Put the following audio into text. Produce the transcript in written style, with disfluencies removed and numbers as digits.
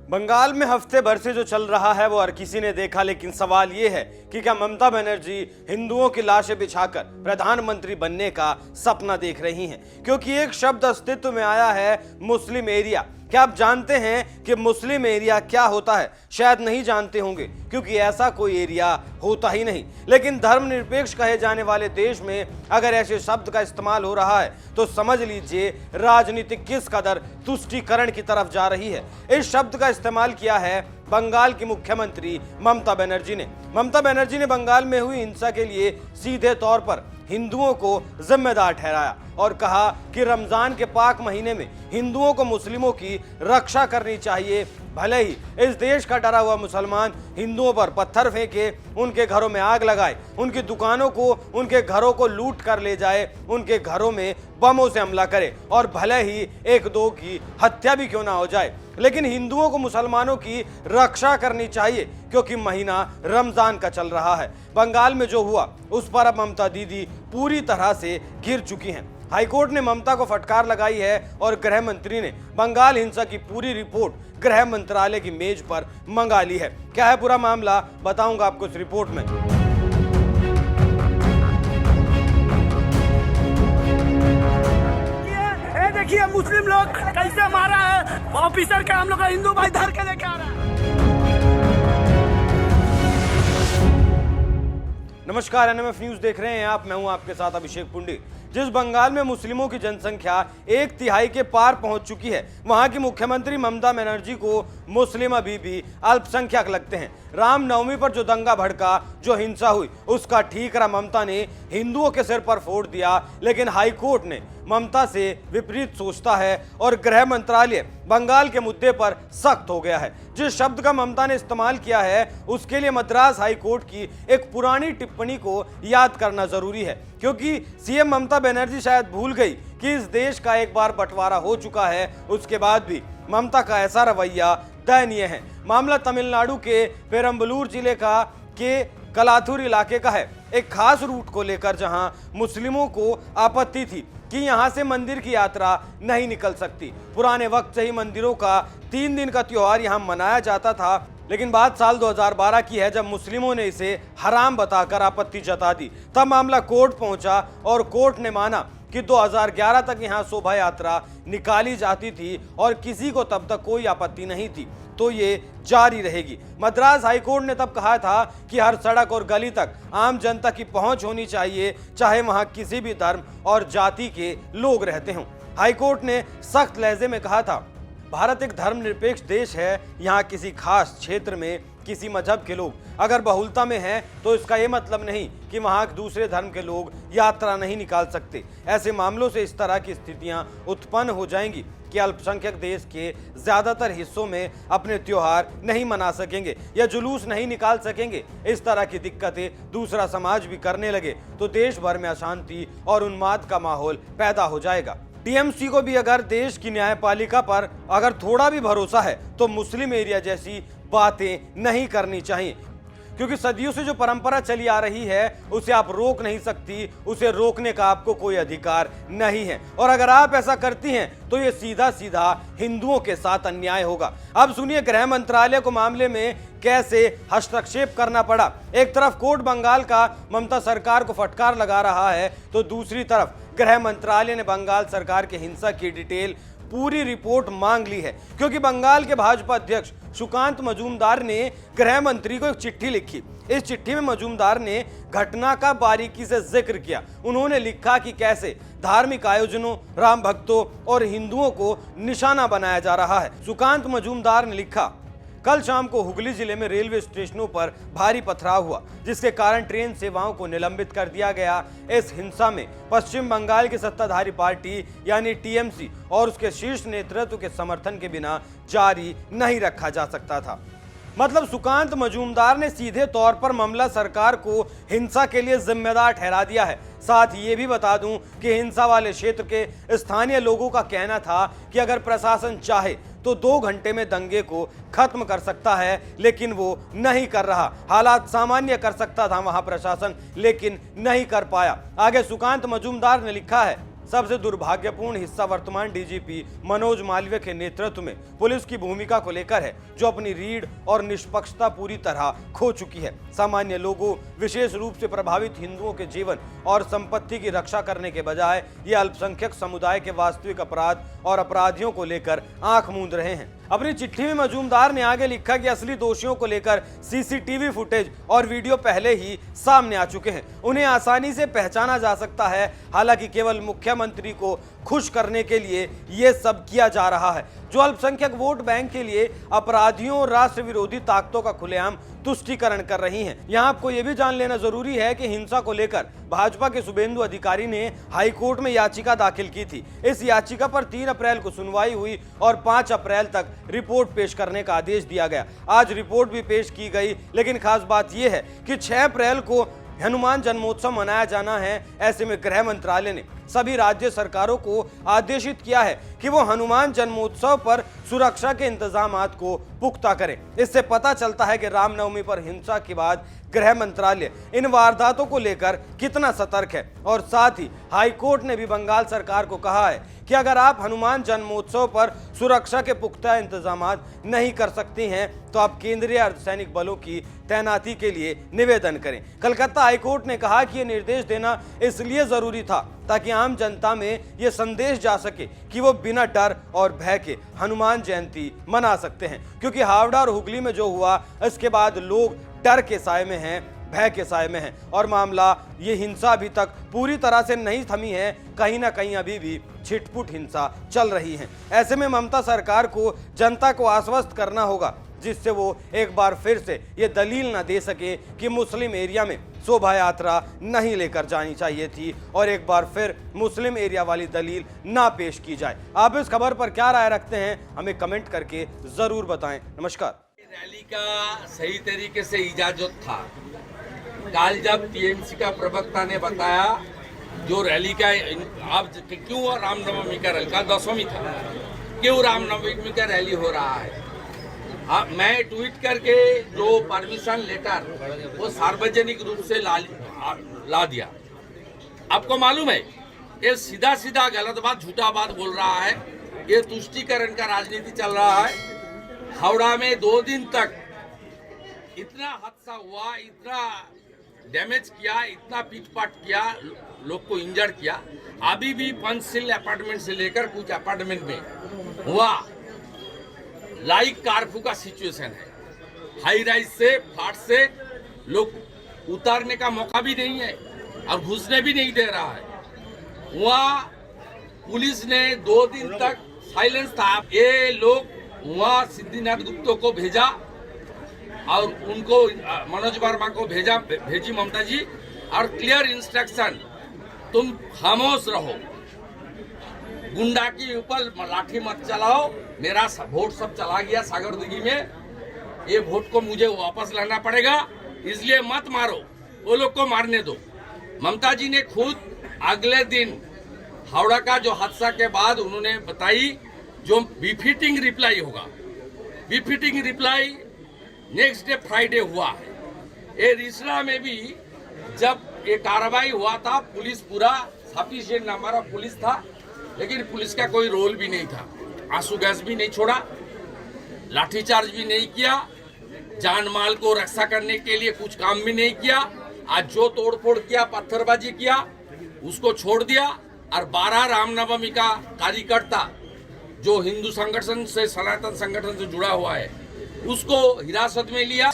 बंगाल में हफ्ते भर से जो चल रहा है वो हर किसी ने देखा, लेकिन सवाल ये है कि क्या ममता बनर्जी हिंदुओं की लाशें बिछाकर प्रधानमंत्री बनने का सपना देख रही हैं? क्योंकि एक शब्द अस्तित्व में आया है, मुस्लिम एरिया। क्या आप जानते हैं कि मुस्लिम एरिया क्या होता है? शायद नहीं जानते होंगे, क्योंकि ऐसा कोई एरिया होता ही नहीं। लेकिन धर्मनिरपेक्ष कहे जाने वाले देश में अगर ऐसे शब्द का इस्तेमाल हो रहा है तो समझ लीजिए राजनीति किस कदर तुष्टीकरण की तरफ जा रही है। इस शब्द का इस्तेमाल किया है बंगाल की मुख्यमंत्री ममता बनर्जी ने। ममता बनर्जी ने बंगाल में हुई हिंसा के लिए सीधे तौर पर हिंदुओं को जिम्मेदार ठहराया और कहा कि रमजान के पाक महीने में हिंदुओं को मुस्लिमों की रक्षा करनी चाहिए। भले ही इस देश का डरा हुआ मुसलमान हिंदुओं पर पत्थर फेंके, उनके घरों में आग लगाए, उनकी दुकानों को, उनके घरों को लूट कर ले जाए, उनके घरों में बमों से हमला करे और भले ही एक दो की हत्या भी क्यों ना हो जाए, लेकिन हिंदुओं को मुसलमानों की रक्षा करनी चाहिए क्योंकि महीना रमजान का चल रहा है। बंगाल में जो हुआ उस पर अब ममता दीदी पूरी तरह से घिर चुकी हैं। हाईकोर्ट ने ममता को फटकार लगाई है और गृह मंत्री ने बंगाल हिंसा की पूरी रिपोर्ट गृह मंत्रालय की मेज पर मंगा ली है। क्या है पूरा मामला, बताऊंगा आपको इस रिपोर्ट में। ये देखिए मुस्लिम लोग कैसे मारा है, ऑफिसर का हम लोग का हिंदू भाई धर के लेके आ रहा है। नमस्कार, एनएमएफ न्यूज देख रहे हैं आप। मैं हूं आपके साथ अभिषेक पुंडी। जिस बंगाल में मुस्लिमों की जनसंख्या 1/3 के पार पहुंच चुकी है, वहां की मुख्यमंत्री ममता बनर्जी को मुस्लिम अभी भी अल्पसंख्यक लगते हैं। रामनवमी पर जो दंगा भड़का, जो हिंसा हुई, उसका ठीकरा ममता ने हिंदुओं के सिर पर फोड़ दिया। लेकिन हाईकोर्ट ने ममता से विपरीत सोचता है और गृह मंत्रालय बंगाल के मुद्दे पर सख्त हो गया है। जिस शब्द का ममता ने इस्तेमाल किया है उसके लिए मद्रास हाईकोर्ट की एक पुरानी टिप्पणी को याद करना जरूरी है, क्योंकि सीएम ममता बनर्जी शायद भूल गई कि इस देश का एक बार बंटवारा हो चुका है। उसके बाद भी ममता का ऐसा रवैया दयनीय है। मामला तमिलनाडु के पेरम्बलूर जिले का के कलाथुर इलाके का है, एक खास रूट को लेकर जहां मुस्लिमों को आपत्ति थी कि यहां से मंदिर की यात्रा नहीं निकल सकती। पुराने वक्त से ही मंदिरों का 3 दिन का त्योहार यहां मनाया जाता था, लेकिन बात साल 2012 की है, जब मुस्लिमों ने इसे हराम बताकर आपत्ति जता दी। तब मामला कोर्ट पहुंचा और कोर्ट ने माना कि 2011 तक यहां शोभा यात्रा निकाली जाती थी और किसी को तब तक कोई आपत्ति नहीं थी, तो ये जारी रहेगी। मद्रास हाईकोर्ट ने तब कहा था कि हर सड़क और गली तक आम जनता की पहुंच होनी चाहिए, चाहे वहां किसी भी धर्म और जाति के लोग रहते हों। हाईकोर्ट ने सख्त लहजे में कहा था, भारत एक धर्मनिरपेक्ष देश है। यहाँ किसी खास क्षेत्र में किसी मजहब के लोग अगर बहुलता में हैं तो इसका ये मतलब नहीं कि वहाँ दूसरे धर्म के लोग यात्रा नहीं निकाल सकते। ऐसे मामलों से इस तरह की स्थितियां उत्पन्न हो जाएंगी कि अल्पसंख्यक देश के ज्यादातर हिस्सों में अपने त्योहार नहीं मना सकेंगे या जुलूस नहीं निकाल सकेंगे। इस तरह की दिक्कतें दूसरा समाज भी करने लगे तो देश भर में अशांति और उन्माद का माहौल पैदा हो जाएगा। टीएमसी को भी अगर देश की न्यायपालिका पर अगर थोड़ा भी भरोसा है तो मुस्लिम एरिया जैसी बातें नहीं करनी चाहिए, क्योंकि सदियों से जो परंपरा चली आ रही है उसे आप रोक नहीं सकती, उसे रोकने का आपको कोई अधिकार नहीं है। और अगर आप ऐसा करती हैं तो ये सीधा सीधा हिंदुओं के साथ अन्याय होगा। अब सुनिए गृह मंत्रालय को मामले में कैसे हस्तक्षेप करना पड़ा। एक तरफ कोर्ट बंगाल का ममता सरकार को फटकार लगा रहा है तो दूसरी तरफ गृह मंत्रालय ने बंगाल सरकार के हिंसा की डिटेल पूरी रिपोर्ट मांग ली है, क्योंकि बंगाल के भाजपा अध्यक्ष सुकांत मजूमदार ने गृह मंत्री को एक चिट्ठी लिखी। इस चिट्ठी में मजूमदार ने घटना का बारीकी से जिक्र किया। उन्होंने लिखा कि कैसे धार्मिक आयोजनों, राम भक्तों और हिंदुओं को निशाना बनाया जा रहा है। सुकांत मजूमदार ने लिखा, कल शाम को हुगली जिले में रेलवे स्टेशनों पर भारी पथराव हुआ, जिसके कारण ट्रेन सेवाओं को निलंबित कर दिया गया। इस हिंसा में पश्चिम बंगाल की सत्ताधारी पार्टी यानी टीएमसी और उसके शीर्ष नेतृत्व के समर्थन के बिना जारी नहीं रखा जा सकता था। मतलब सुकांत मजूमदार ने सीधे तौर पर मामला सरकार को हिंसा के लिए जिम्मेदार ठहरा दिया है। साथ ये भी बता दूं कि हिंसा वाले क्षेत्र के स्थानीय लोगों का कहना था कि अगर प्रशासन चाहे तो 2 घंटे में दंगे को खत्म कर सकता है, लेकिन वो नहीं कर रहा। हालात सामान्य कर सकता था वहां प्रशासन, लेकिन नहीं कर पाया। आगे सुकांत मजूमदार ने लिखा है, सबसे दुर्भाग्यपूर्ण हिस्सा वर्तमान डीजीपी मनोज मालवीय के नेतृत्व में पुलिस की भूमिका को लेकर है, जो अपनी रीढ़ और निष्पक्षता पूरी तरह खो चुकी है। सामान्य लोगों, विशेष रूप से प्रभावित हिंदुओं के जीवन और संपत्ति की रक्षा करने के बजाय ये अल्पसंख्यक समुदाय के वास्तविक अपराध और अपराधियों को लेकर आंख मूंद रहे हैं। अपनी चिट्ठी में मजूमदार ने आगे लिखा कि असली दोषियों को लेकर सीसीटीवी फुटेज और वीडियो पहले ही सामने आ चुके हैं, उन्हें आसानी से पहचाना जा सकता है। हालांकि केवल मुख्यमंत्री को खुश करने के लिए ये सब किया जा रहा है, जो अल्पसंख्यक वोट बैंक के लिए अपराधियों और राष्ट्र विरोधी ताकतों का खुलेआम तुष्टीकरण कर रही हैं। यहाँ आपको ये भी जान लेना जरूरी है कि हिंसा को लेकर भाजपा के शुभेंदु अधिकारी ने हाईकोर्ट में याचिका दाखिल की थी। इस याचिका पर 3 अप्रैल को सुनवाई हुई और 5 अप्रैल तक रिपोर्ट पेश करने का आदेश दिया गया। आज रिपोर्ट भी पेश की गई, लेकिन खास बात यह है कि 6 अप्रैल को हनुमान जन्मोत्सव मनाया जाना है। ऐसे में गृह मंत्रालय ने सभी राज्य सरकारों को आदेशित किया है कि वो हनुमान जन्मोत्सव पर सुरक्षा के इंतजामात को पुख्ता करें। इससे पता चलता है कि रामनवमी पर हिंसा के बाद गृह मंत्रालय इन वारदातों को लेकर कितना सतर्क है। और साथ ही हाईकोर्ट ने भी बंगाल सरकार को कहा है कि अगर आप हनुमान जन्मोत्सव पर सुरक्षा के पुख्ता इंतजामात नहीं कर सकती हैं तो आप केंद्रीय अर्धसैनिक बलों की तैनाती के लिए निवेदन करें। कलकत्ता हाईकोर्ट ने कहा कि यह निर्देश देना इसलिए जरूरी था ताकि आम जनता में यह संदेश जा सके कि वो बिना डर और भय के हनुमान जयंती मना सकते हैं, क्योंकि हावड़ा और हुगली में जो हुआ इसके बाद लोग डर के साए में हैं, भय के साए में हैं और मामला ये हिंसा अभी तक पूरी तरह से नहीं थमी है। कहीं ना कहीं अभी भी छिटपुट हिंसा चल रही है। ऐसे में ममता सरकार को जनता को आश्वस्त करना होगा, जिससे वो एक बार फिर से ये दलील ना दे सके कि मुस्लिम एरिया में शोभा यात्रा नहीं लेकर जानी चाहिए थी और एक बार फिर मुस्लिम एरिया वाली दलील ना पेश की जाए। आप इस खबर पर क्या राय रखते हैं, हमें कमेंट करके जरूर बताएं। नमस्कार। रैली का सही तरीके से इजाजत था। कल जब टीएमसी का प्रवक्ता ने बताया जो रैली का अब क्यों रामनवमी का रैली, कल दशमी था, क्यों रामनवमी का रैली हो रहा है, मैं ट्वीट करके जो परमिशन लेटर वो सार्वजनिक रूप से ला दिया। आपको मालूम है ये सीधा सीधा गलत बात, झूठा बात बोल रहा है। ये तुष्टीकरण का राजनीति चल रहा है। हावड़ा में 2 दिन तक इतना हादसा हुआ, इतना डैमेज किया, इतना पीटपाट किया, लोग को इंजर्ड किया। अभी भी पंचशील अपार्टमेंट से लेकर कुछ अपार्टमेंट में हुआ लाइक कारफू का सिचुएशन है। हाई राइज से फ्लैट से लोग उतारने का मौका भी नहीं है और घुसने भी नहीं दे रहा है। वहाँ पुलिस ने 2 दिन तक साइलेंस था। ये लोग वहाँ सिद्धिनाथ गुप्ता को भेजा और उनको मनोज वर्मा को भेजी ममता जी, और क्लियर इंस्ट्रक्शन तुम खामोश रहो, गुंडा के ऊपर लाठी मत चलाओ। मेरा वोट सब चला गया सागरदिघी में, ये वोट को मुझे वापस लाना पड़ेगा, इसलिए मत मारो, वो लोग को मारने दो। ममता जी ने खुद अगले दिन हावड़ा का जो हादसा के बाद उन्होंने बताई जो बिफिटिंग रिप्लाई होगा, befitting reply next day Friday हुआ है। ये रिसड़ा में भी जब ये कार्रवाई हुआ था, पुलिस पूरा सफिशिएंट नंबर ऑफ पुलिस था, लेकिन पुलिस का कोई रोल भी नहीं था। आंसू गैस भी नहीं छोड़ा, लाठीचार्ज भी नहीं किया, जान माल को रक्षा करने के लिए कुछ काम भी नहीं किया। आज जो तोड़फोड़ किया, पत्थरबाजी किया, उसको छोड़ दिया और 12 रामनवमी का कार्यकर्ता जो हिंदू संगठन से, सनातन संगठन से जुड़ा हुआ है, उसको हिरासत में लिया।